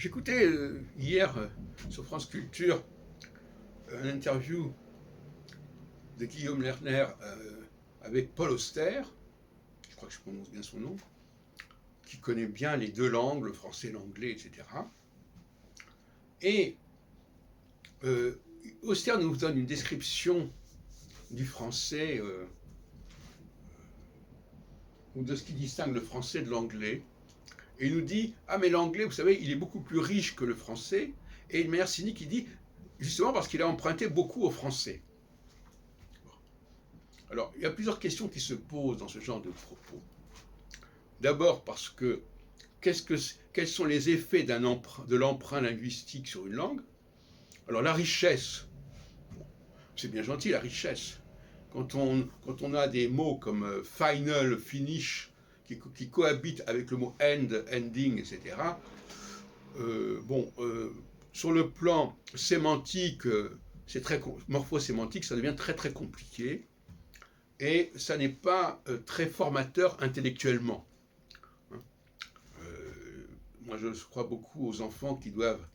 J'écoutais hier sur France Culture une interview de Guillaume Lerner avec Paul Auster, je crois que je prononce bien son nom, qui connaît bien les deux langues, le français, l'anglais, etc. Et Auster nous donne une description du français ou de ce qui distingue le français de l'anglais. Et il nous dit, ah mais l'anglais, vous savez, il est beaucoup plus riche que le français. Et de manière cynique, il dit, justement parce qu'il a emprunté beaucoup au français. Alors, il y a plusieurs questions qui se posent dans ce genre de propos. D'abord parce que, quels sont les effets de l'emprunt linguistique sur une langue? Alors la richesse, c'est bien gentil la richesse. Quand on a des mots comme final, finish, qui cohabitent avec le mot end, ending, etc. Sur le plan sémantique, c'est très morphosémantique, ça devient très très compliqué et ça n'est pas très formateur intellectuellement. Moi, je crois beaucoup aux enfants qui doivent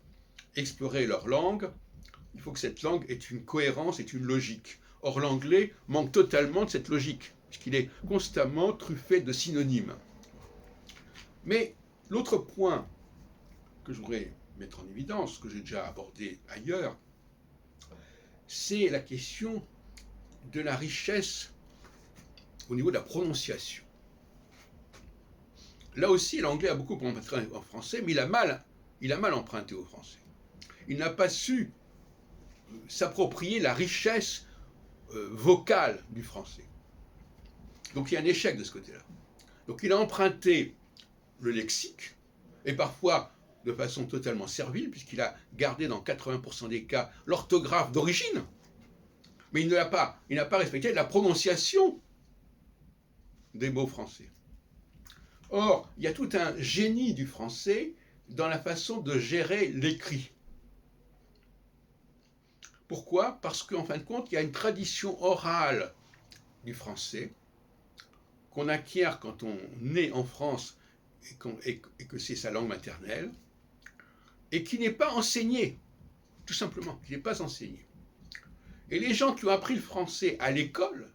explorer leur langue. Il faut que cette langue ait une cohérence, ait une logique. Or, l'anglais manque totalement de cette logique, puisqu'il est constamment truffé de synonymes. Mais l'autre point que je voudrais mettre en évidence, que j'ai déjà abordé ailleurs, c'est la question de la richesse au niveau de la prononciation. Là aussi, l'anglais a beaucoup emprunté en français, mais il a mal emprunté au français. Il n'a pas su s'approprier la richesse vocale du français. Donc il y a un échec de ce côté-là. Donc il a emprunté le lexique, et parfois de façon totalement servile, puisqu'il a gardé dans 80% des cas l'orthographe d'origine, mais il n'a pas respecté la prononciation des mots français. Or, il y a tout un génie du français dans la façon de gérer l'écrit. Pourquoi? Parce qu'en fin de compte, il y a une tradition orale du français qu'on acquiert quand on naît en France et que c'est sa langue maternelle, et qui n'est pas enseignée, tout simplement, qui n'est pas enseignée. Et les gens qui ont appris le français à l'école,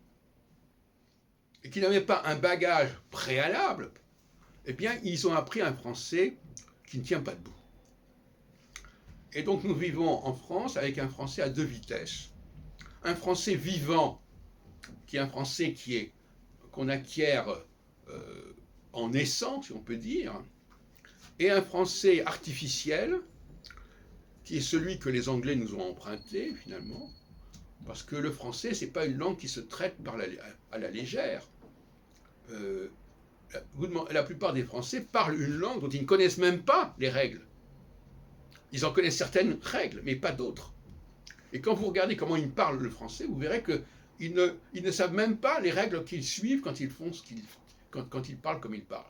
et qui n'avaient pas un bagage préalable, eh bien, ils ont appris un français qui ne tient pas debout. Et donc, nous vivons en France avec un français à deux vitesses. Un français vivant, qui est un français qu'on acquiert en naissant, si on peut dire, et un français artificiel, qui est celui que les Anglais nous ont emprunté, finalement, parce que le français, ce n'est pas une langue qui se traite à la légère. La plupart des Français parlent une langue dont ils ne connaissent même pas les règles. Ils en connaissent certaines règles, mais pas d'autres. Et quand vous regardez comment ils parlent le français, vous verrez qu'ils ne savent même pas les règles qu'ils suivent quand ils parlent comme ils parlent.